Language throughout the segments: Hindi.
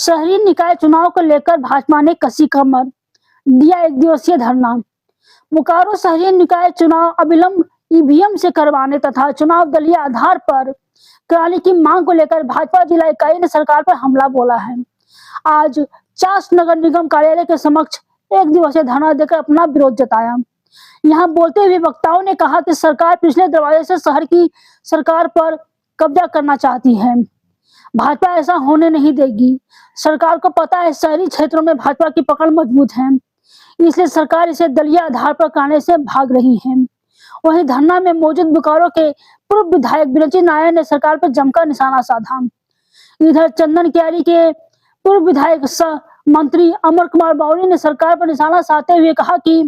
शहरी निकाय चुनाव को लेकर भाजपा ने कसी कमर, दिया एक दिवसीय धरना। बोकारो शहरी निकाय चुनाव अविलंब ईवीएम से करवाने तथा चुनाव दलीय आधार पर कराने की मांग को लेकर भाजपा जिला इकाई ने सरकार पर हमला बोला है। आज चास नगर निगम कार्यालय के समक्ष एक दिवसीय धरना देकर अपना विरोध जताया। यहाँ बोलते हुए वक्ताओं ने कहा कि सरकार पिछले दरवाजे से शहर की सरकार पर कब्जा करना चाहती है। भाजपा ऐसा होने नहीं देगी। सरकार को पता है शहरी क्षेत्रों में भाजपा की पकड़ मजबूत है, इसलिए सरकार इसे दलीय आधार पर कराने से भाग रही है। वहीं धरना में मौजूद बोकारो के पूर्व विधायक विरंची नायर ने सरकार पर जमकर निशाना साधा। इधर चंदन कियारी के पूर्व विधायक सह मंत्री अमर कुमार बावरी ने सरकार पर निशाना साधते हुए कहा कि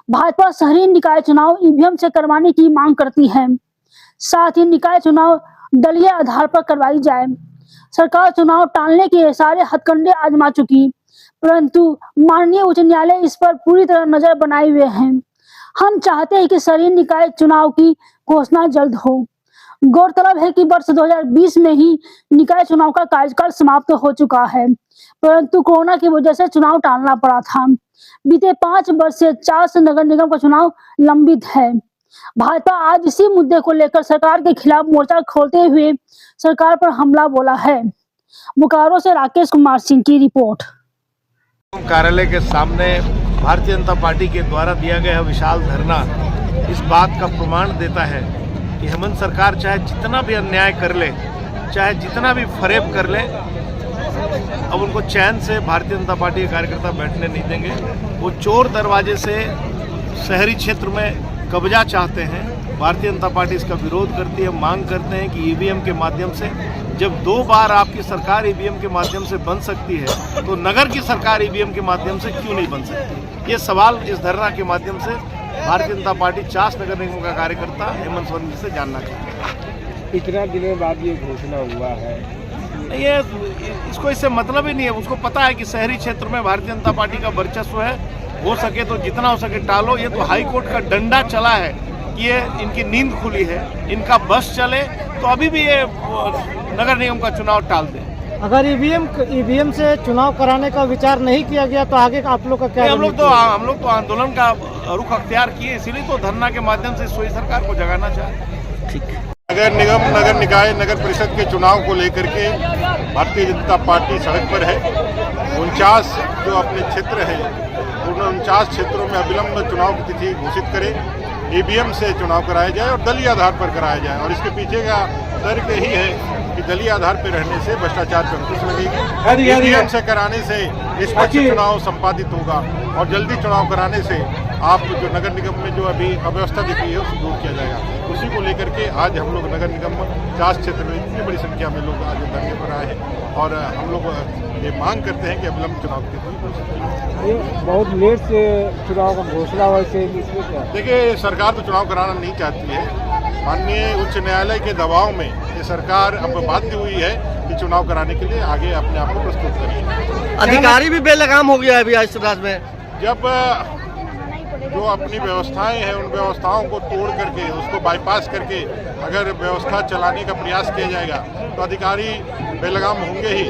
भाजपा शहरी निकाय चुनाव ईवीएम से करवाने की मांग करती है, साथ ही निकाय चुनाव दलीय आधार पर करवाई जाए। सरकार चुनाव टालने के सारे हथकंडे आजमा चुकी, परंतु माननीय उच्च न्यायालय इस पर पूरी तरह नजर बनाए हुए हैं। हम चाहते हैं कि शहरी निकाय चुनाव की घोषणा जल्द हो। गौरतलब है कि वर्ष 2020 में ही निकाय चुनाव का कार्यकाल समाप्त हो चुका है, परंतु कोरोना की वजह से चुनाव टालना पड़ा था। बीते 5 वर्ष से चास नगर निगम का चुनाव लंबित है। भाजपा आज इसी मुद्दे को लेकर सरकार के खिलाफ मोर्चा खोलते हुए सरकार पर हमला बोला है। बोकारो से राकेश कुमार सिंह की रिपोर्ट। कार्यालय के सामने भारतीय जनता पार्टी के द्वारा दिया गया विशाल धरना इस बात का प्रमाण देता है कि हेमंत सरकार चाहे जितना भी अन्याय कर ले, चाहे जितना भी फरेब कर ले, अब उनको चैन से भारतीय जनता पार्टी के कार्यकर्ता बैठने नहीं देंगे। वो चोर दरवाजे से शहरी क्षेत्र में कब्जा चाहते हैं। भारतीय जनता पार्टी इसका विरोध करती है। मांग करते हैं कि ईवीएम के माध्यम से, जब 2 बार आपकी सरकार ईवीएम के माध्यम से बन सकती है, तो नगर की सरकार ईवीएम के माध्यम से क्यों नहीं बन सकती। ये सवाल इस धरना के माध्यम से भारतीय जनता पार्टी चास नगर निगम का कार्यकर्ता हेमंत सोरेन जी से जानना चाहता है। इतना दिनों बाद ये घोषणा हुआ है, ये इसको इससे मतलब ही नहीं है। उसको पता है कि शहरी क्षेत्र में भारतीय जनता पार्टी का वर्चस्व है, हो सके तो जितना हो सके टालो। ये तो हाई कोर्ट का डंडा चला है कि ये इनकी नींद खुली है, इनका बस चले तो अभी भी ये नगर निगम का चुनाव टाल दे। अगर ईवीएम से चुनाव कराने का विचार नहीं किया गया तो आगे आप लोग का क्या? हम लोग तो आंदोलन का रुख अख्तियार किए, इसीलिए तो धरना के माध्यम से सोई सरकार को जगाना चाहे। ठीक है। नगर निगम, नगर निकाय, नगर परिषद के चुनाव को लेकर के भारतीय जनता पार्टी सड़क पर है। 49 जो अपने क्षेत्र है, उन 49 क्षेत्रों में अविलंब चुनाव की तिथि घोषित करे, ईवीएम से चुनाव कराया जाए और दलीय आधार पर कराया जाए। और इसके पीछे का तर्क यही है कि दलीय आधार पर रहने से भ्रष्टाचार पर अंकुश लगेगी। ईवीएम से कराने से निष्पक्ष चुनाव संपादित होगा और जल्दी चुनाव कराने से आप जो नगर निगम में जो अभी अव्यवस्था दिख रही है उसको दूर किया जाएगा। उसी को लेकर के आज हम लोग नगर निगम चास क्षेत्र में इतनी बड़ी संख्या में लोग आज धरने पर आए हैं और हम लोग ये मांग करते हैं कि अविलंब चुनाव की तिथि। बहुत लेट से चुनाव का घोषणा वैसे देखिए, सरकार तो चुनाव कराना नहीं चाहती है। माननीय उच्च न्यायालय के दबाव में ये सरकार अब बाध्य हुई है कि चुनाव कराने के लिए आगे अपने आप को प्रस्तुत करेगी। अधिकारी भी बेलगाम हो गया है अभी आज राज्य में। जब जो अपनी व्यवस्थाएं हैं उन व्यवस्थाओं को तोड़ करके, उसको बाईपास करके अगर व्यवस्था चलाने का प्रयास किया जाएगा तो अधिकारी बेलगाम होंगे ही।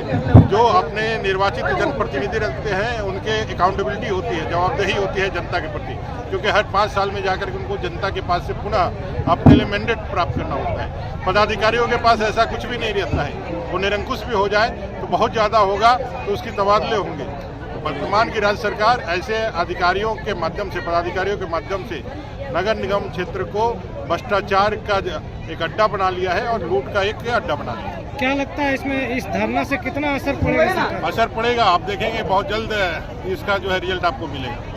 जो अपने निर्वाचित जनप्रतिनिधि रखते हैं उनके अकाउंटेबिलिटी होती है, जवाबदेही होती है जनता के प्रति, क्योंकि हर 5 साल में जाकर के उनको जनता के पास से पुनः अपने लिए मैंडेट प्राप्त करना होता है। पदाधिकारियों के पास ऐसा कुछ भी नहीं रहता है। वो निरंकुश भी हो जाए तो बहुत ज़्यादा होगा तो उसकी तबादले होंगे। वर्तमान की राज्य सरकार ऐसे अधिकारियों के माध्यम से, पदाधिकारियों के माध्यम से नगर निगम क्षेत्र को भ्रष्टाचार का एक अड्डा बना लिया है और लूट का एक अड्डा बना लिया है। क्या लगता है इसमें इस धरना से कितना असर पड़ेगा? असर पड़ेगा, आप देखेंगे बहुत जल्द इसका जो है रिजल्ट आपको मिलेगा।